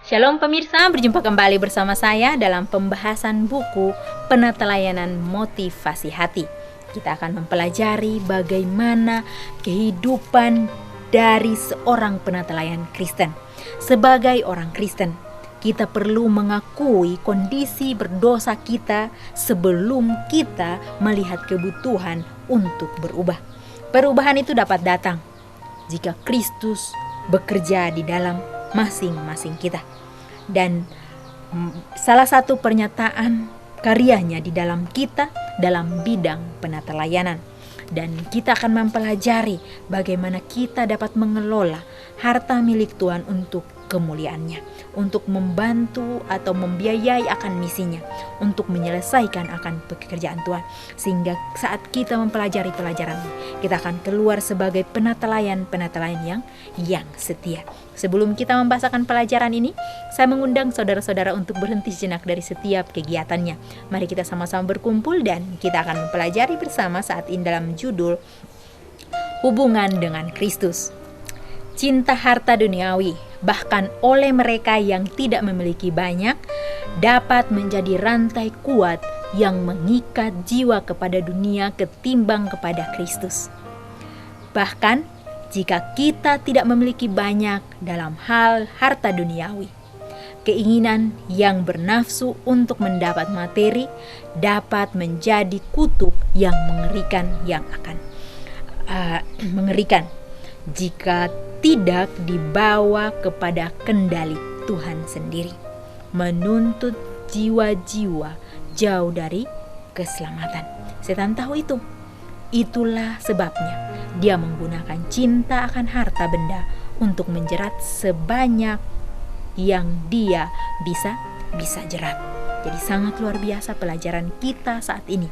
Shalom pemirsa, berjumpa kembali bersama saya dalam pembahasan buku Penatelayanan Motivasi Hati. Kita akan mempelajari bagaimana kehidupan dari seorang penatelayan Kristen. Sebagai orang Kristen, kita perlu mengakui kondisi berdosa kita sebelum kita melihat kebutuhan untuk berubah. Perubahan itu dapat datang jika Kristus bekerja di dalam masing-masing kita. Dan salah satu pernyataan karyanya di dalam kita dalam bidang penatelayanan. Dan kita akan mempelajari bagaimana kita dapat mengelola harta milik Tuhan untuk kemuliaannya, untuk membantu atau membiayai akan misinya, untuk menyelesaikan akan pekerjaan Tuhan. Sehingga saat kita mempelajari pelajaran ini, kita akan keluar sebagai penatelayan yang setia. Sebelum kita membahasakan pelajaran ini, saya mengundang saudara-saudara untuk berhenti sejenak dari setiap kegiatannya. Mari kita sama-sama berkumpul dan kita akan mempelajari bersama saat ini dalam judul Hubungan dengan Kristus. Cinta harta duniawi, bahkan oleh mereka yang tidak memiliki banyak, dapat menjadi rantai kuat yang mengikat jiwa kepada dunia ketimbang kepada Kristus. Bahkan jika kita tidak memiliki banyak dalam hal harta duniawi, keinginan yang bernafsu untuk mendapat materi dapat menjadi kutuk yang mengerikan jika tidak dibawa kepada kendali Tuhan sendiri, menuntut jiwa-jiwa jauh dari keselamatan. Setan tahu itu. Itulah sebabnya dia menggunakan cinta akan harta benda untuk menjerat sebanyak yang dia bisa jerat. Jadi sangat luar biasa pelajaran kita saat ini.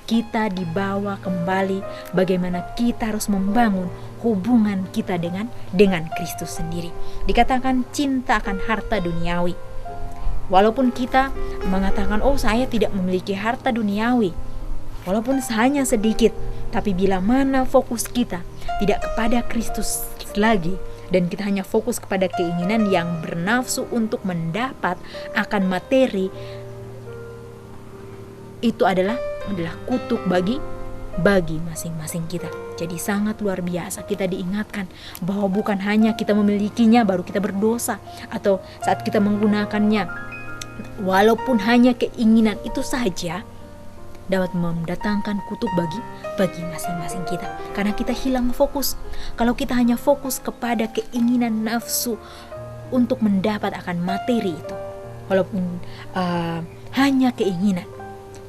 Kita dibawa kembali bagaimana kita harus membangun hubungan kita dengan Kristus sendiri. Dikatakan cinta akan harta duniawi. Walaupun kita mengatakan, oh saya tidak memiliki harta duniawi, walaupun hanya sedikit, tapi bila mana fokus kita tidak kepada Kristus lagi, dan kita hanya fokus kepada keinginan yang bernafsu untuk mendapat akan materi, itu adalah kutuk bagi masing-masing kita. Jadi sangat luar biasa kita diingatkan bahwa bukan hanya kita memilikinya baru kita berdosa, atau saat kita menggunakannya walaupun hanya keinginan itu saja dapat mendatangkan kutuk bagi masing-masing kita, karena kita hilang fokus. Kalau kita hanya fokus kepada keinginan nafsu untuk mendapat akan materi itu, walaupun hanya keinginan,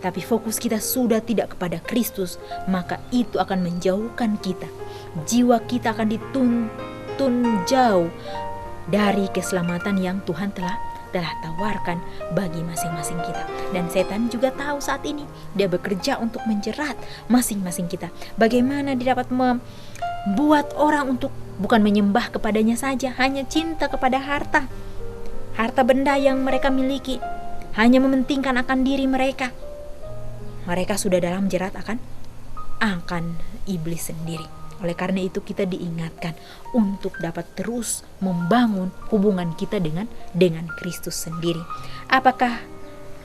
tapi fokus kita sudah tidak kepada Kristus, maka itu akan menjauhkan kita. Jiwa kita akan dituntun jauh dari keselamatan yang Tuhan telah tawarkan bagi masing-masing kita. Dan setan juga tahu saat ini dia bekerja untuk menjerat masing-masing kita. Bagaimana dia dapat membuat orang untuk bukan menyembah kepadanya saja, hanya cinta kepada harta benda yang mereka miliki, hanya mementingkan akan diri mereka. Mereka sudah dalam jerat akan iblis sendiri. Oleh karena itu kita diingatkan untuk dapat terus membangun hubungan kita dengan Kristus sendiri. Apakah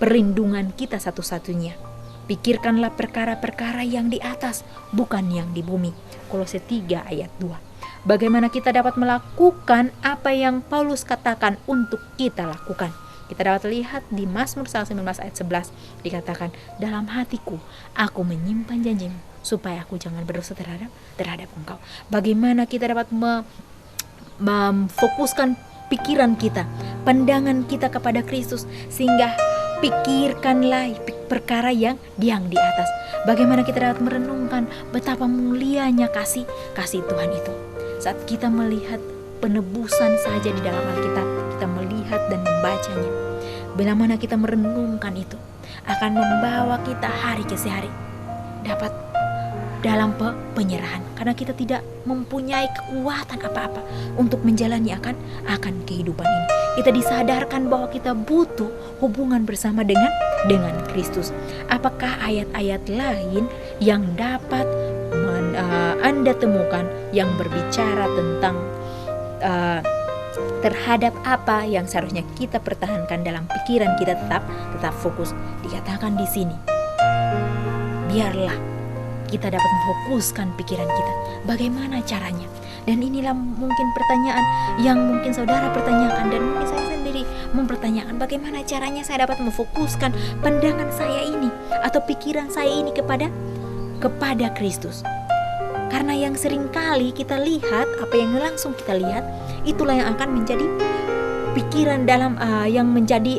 perlindungan kita satu-satunya? Pikirkanlah perkara-perkara yang di atas, bukan yang di bumi. Kolose 3 ayat 2. Bagaimana kita dapat melakukan apa yang Paulus katakan untuk kita lakukan? Kita dapat lihat di Mazmur 19 ayat 11 dikatakan, dalam hatiku aku menyimpan janjimu supaya aku jangan berdosa terhadap engkau. Bagaimana kita dapat memfokuskan pikiran kita, pandangan kita kepada Kristus, sehingga pikirkanlah perkara yang di atas. Bagaimana kita dapat merenungkan betapa mulianya kasih Tuhan itu. Saat kita melihat penebusan saja di dalam Alkitab, kita melihat dan membacanya, bila mana kita merenungkan itu akan membawa kita hari ke hari dapat dalam penyerahan, karena kita tidak mempunyai kekuatan apa-apa untuk menjalani akan kehidupan ini. Kita disadarkan bahwa kita butuh hubungan bersama dengan Kristus. Apakah ayat-ayat lain yang dapat Anda temukan yang berbicara tentang terhadap apa yang seharusnya kita pertahankan dalam pikiran kita, tetap fokus. Dikatakan di sini, biarlah kita dapat memfokuskan pikiran kita. Bagaimana caranya? Dan inilah mungkin pertanyaan yang mungkin saudara pertanyakan, dan mungkin saya sendiri mempertanyakan, bagaimana caranya saya dapat memfokuskan pandangan saya ini atau pikiran saya ini kepada Kristus. Karena yang sering kali kita lihat, apa yang langsung kita lihat, itulah yang akan menjadi pikiran dalam yang menjadi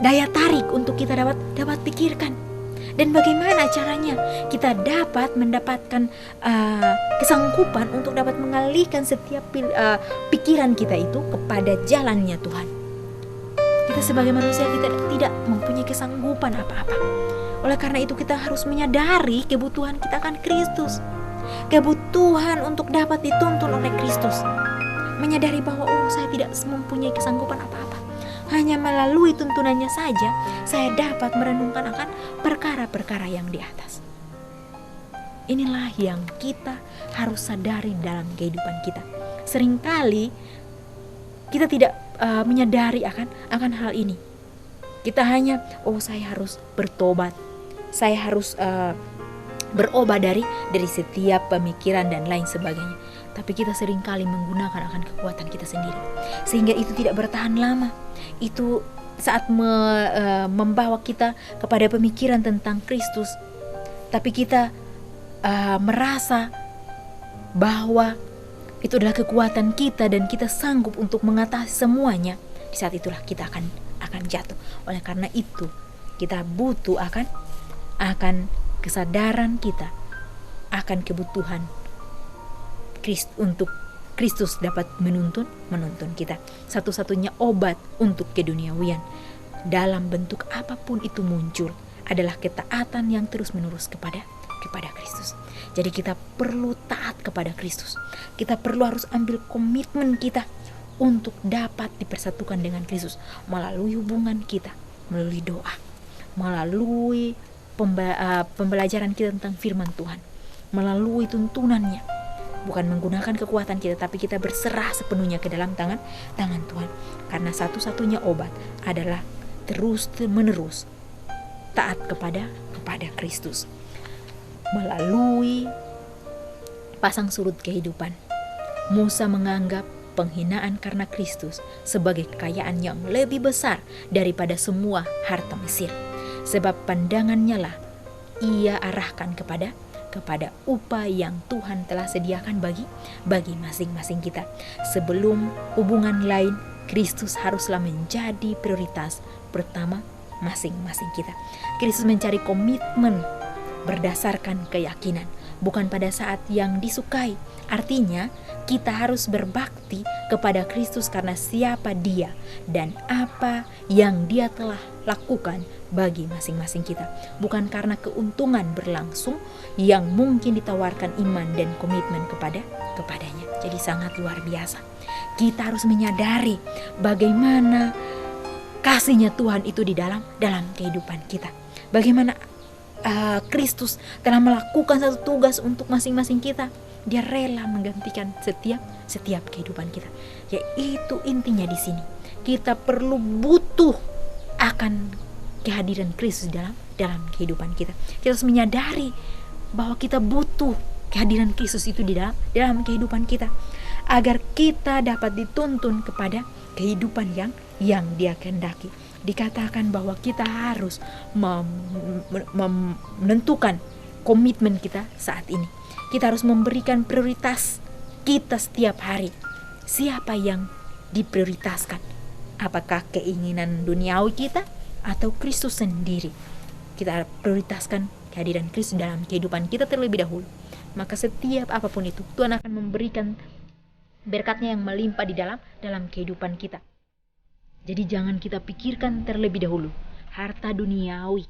daya tarik untuk kita dapat pikirkan. Dan bagaimana caranya kita dapat mendapatkan kesanggupan untuk dapat mengalihkan setiap pikiran kita itu kepada jalannya Tuhan. Kita sebagai manusia, kita tidak mempunyai kesanggupan apa-apa. Oleh karena itu kita harus menyadari kebutuhan kita akan Kristus, kebutuhan untuk dapat dituntun oleh Kristus. Menyadari bahwa saya tidak mempunyai kesanggupan apa-apa. Hanya melalui tuntunannya saja saya dapat merenungkan akan perkara-perkara yang di atas. Inilah yang kita harus sadari dalam kehidupan kita. Seringkali kita tidak menyadari akan hal ini. Kita hanya, saya harus bertobat, saya harus berubah dari setiap pemikiran dan lain sebagainya. Tapi kita seringkali menggunakan akan kekuatan kita sendiri, sehingga itu tidak bertahan lama. Itu saat membawa kita kepada pemikiran tentang Kristus, tapi kita merasa bahwa itu adalah kekuatan kita dan kita sanggup untuk mengatasi semuanya. Di saat itulah kita akan jatuh. Oleh karena itu kita butuh akan kesadaran kita akan kebutuhan untuk Kristus dapat menuntun kita. Satu-satunya obat untuk keduniawian dalam bentuk apapun itu muncul adalah ketaatan yang terus-menerus kepada Kristus. Jadi kita perlu taat kepada Kristus. Kita perlu harus ambil komitmen kita untuk dapat dipersatukan dengan Kristus melalui hubungan kita, melalui doa, melalui pembelajaran kita tentang firman Tuhan, melalui tuntunannya. Bukan menggunakan kekuatan kita, tapi kita berserah sepenuhnya ke dalam tangan Tuhan. Karena satu-satunya obat adalah terus-menerus taat kepada Kristus. Melalui pasang surut kehidupan, Musa menganggap penghinaan karena Kristus sebagai kekayaan yang lebih besar daripada semua harta Mesir. Sebab pandangannya lah ia arahkan kepada upah yang Tuhan telah sediakan bagi masing-masing kita. Sebelum hubungan lain, Kristus haruslah menjadi prioritas pertama masing-masing kita. Kristus mencari komitmen berdasarkan keyakinan, bukan pada saat yang disukai. Artinya, kita harus berbakti kepada Kristus karena siapa Dia dan apa yang Dia telah lakukan bagi masing-masing kita, bukan karena keuntungan berlangsung yang mungkin ditawarkan iman dan komitmen kepadanya. Jadi sangat luar biasa. Kita harus menyadari bagaimana kasihnya Tuhan itu di dalam kehidupan kita. Bagaimana Kristus telah melakukan satu tugas untuk masing-masing kita. Dia rela menggantikan setiap kehidupan kita. Yaitu intinya di sini. Kita perlu butuh akan kehadiran Kristus dalam kehidupan kita. Kita harus menyadari bahwa kita butuh kehadiran Kristus itu di dalam kehidupan kita, agar kita dapat dituntun kepada kehidupan yang Dia kehendaki. Dikatakan bahwa kita harus menentukan komitmen kita saat ini. Kita harus memberikan prioritas kita setiap hari. Siapa yang diprioritaskan? Apakah keinginan duniawi kita atau Kristus sendiri? Kita prioritaskan kehadiran Kristus dalam kehidupan kita terlebih dahulu. Maka setiap apapun itu, Tuhan akan memberikan berkat-Nya yang melimpah di dalam kehidupan kita. Jadi jangan kita pikirkan terlebih dahulu harta duniawi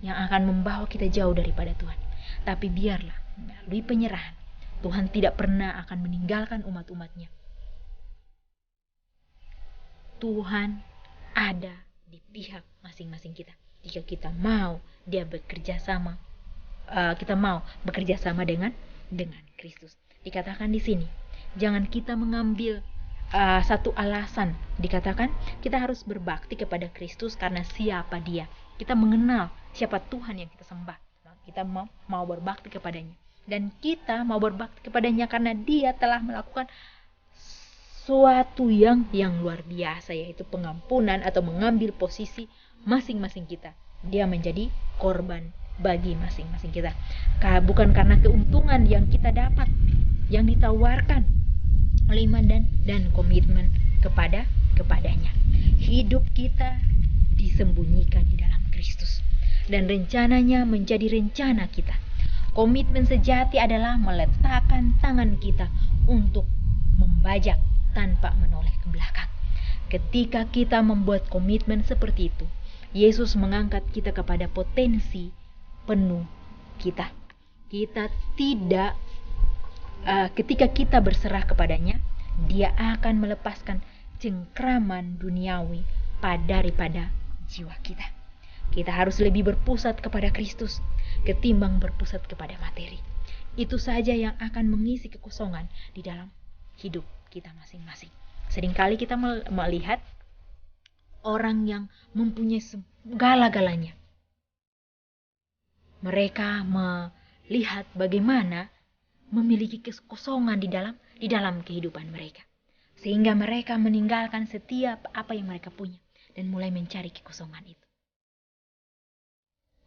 yang akan membawa kita jauh daripada Tuhan. Tapi biarlah melalui penyerahan, Tuhan tidak pernah akan meninggalkan umat-umatnya. Tuhan ada di pihak masing-masing kita. Jika kita mau Dia bekerja sama, kita mau bekerja sama dengan Kristus. Dikatakan di sini, jangan kita mengambil satu alasan dikatakan kita harus berbakti kepada Kristus karena siapa Dia. Kita mengenal siapa Tuhan yang kita sembah. Kita mau berbakti kepadanya. Dan kita mau berbakti kepadanya karena Dia telah melakukan suatu yang luar biasa, yaitu pengampunan atau mengambil posisi masing-masing kita. Dia menjadi korban bagi masing-masing kita. Bukan karena keuntungan yang kita dapat, yang ditawarkan oleh iman dan komitmen kepadanya. Hidup kita disembunyikan di dalam Kristus dan rencananya menjadi rencana kita. Komitmen sejati adalah meletakkan tangan kita untuk membajak tanpa menoleh ke belakang. Ketika kita membuat komitmen seperti itu, Yesus mengangkat kita kepada potensi penuh kita. Kita tidak ketika kita berserah kepadanya, Dia akan melepaskan cengkraman duniawi daripada jiwa kita. Kita harus lebih berpusat kepada Kristus ketimbang berpusat kepada materi. Itu saja yang akan mengisi kekosongan di dalam hidup kita masing-masing. Seringkali kita melihat orang yang mempunyai segala-galanya. Mereka melihat bagaimana memiliki kekosongan di dalam kehidupan mereka, sehingga mereka meninggalkan setiap apa yang mereka punya dan mulai mencari kekosongan itu.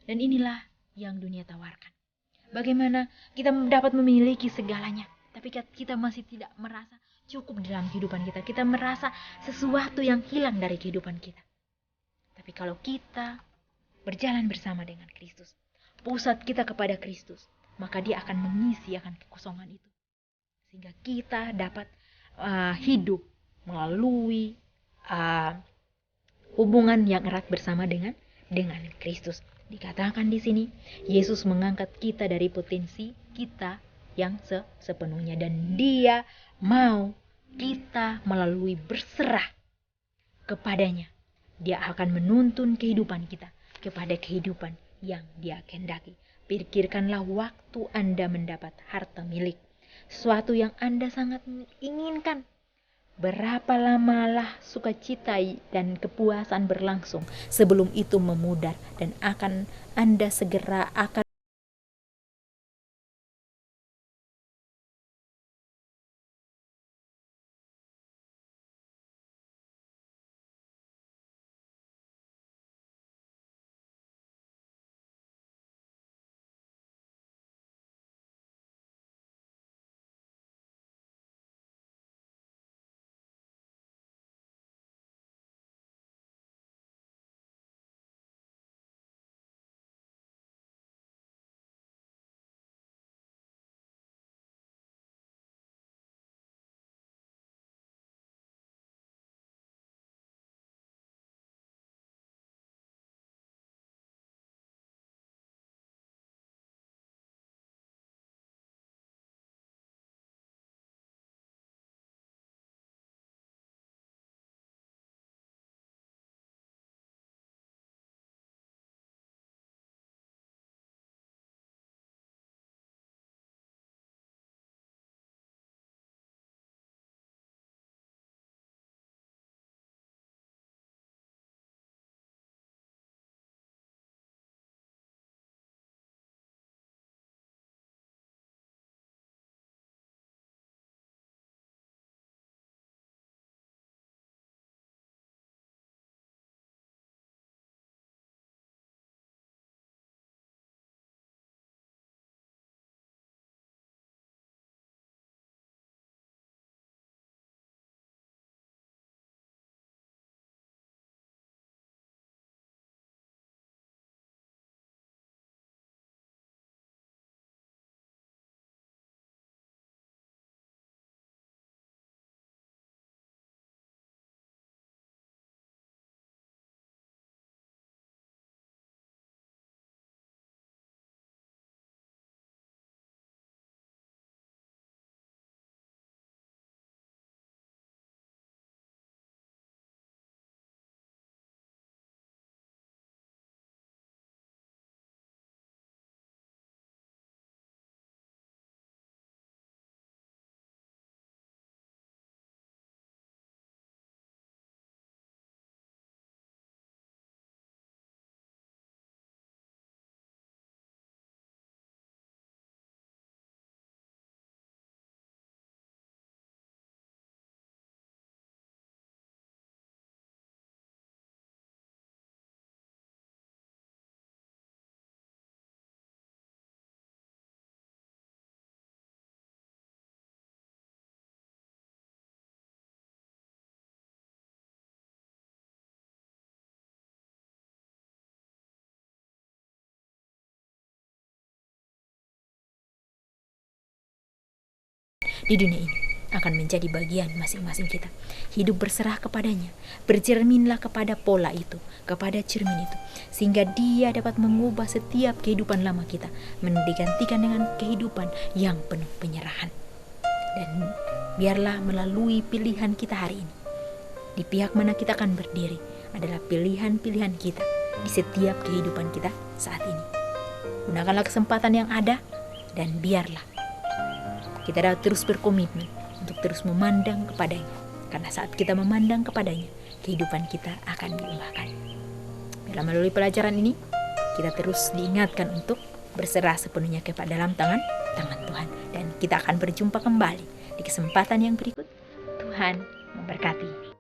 Dan inilah yang dunia tawarkan. Bagaimana kita dapat memiliki segalanya, tapi kita masih tidak merasa cukup dalam kehidupan kita. Kita merasa sesuatu yang hilang dari kehidupan kita. Tapi kalau kita berjalan bersama dengan Kristus, pusat kita kepada Kristus, maka Dia akan mengisi akan kekosongan itu. Sehingga kita dapat hidup melalui hubungan yang erat bersama dengan Kristus. Dikatakan di sini, Yesus mengangkat kita dari potensi kita yang sepenuhnya. Dan Dia mau kita melalui berserah kepadanya. Dia akan menuntun kehidupan kita kepada kehidupan yang Dia kehendaki. Pikirkanlah waktu Anda mendapat harta milik, sesuatu yang Anda sangat inginkan. Berapa lamalah sukacita dan kepuasan berlangsung sebelum itu memudar, dan akan Anda segera akan di dunia ini akan menjadi bagian masing-masing kita. Hidup berserah kepadanya, bercerminlah kepada pola itu, kepada cermin itu, sehingga dia dapat mengubah setiap kehidupan lama kita, digantikan dengan kehidupan yang penuh penyerahan. Dan biarlah melalui pilihan kita hari ini, di pihak mana kita akan berdiri adalah pilihan-pilihan kita di setiap kehidupan kita saat ini. Gunakanlah kesempatan yang ada dan biarlah kita dapat terus berkomitmen untuk terus memandang kepadanya. Karena saat kita memandang kepadanya, kehidupan kita akan diubahkan. Dalam melalui pelajaran ini, kita terus diingatkan untuk berserah sepenuhnya kepada dalam tangan Tuhan. Dan kita akan berjumpa kembali di kesempatan yang berikut. Tuhan memberkati.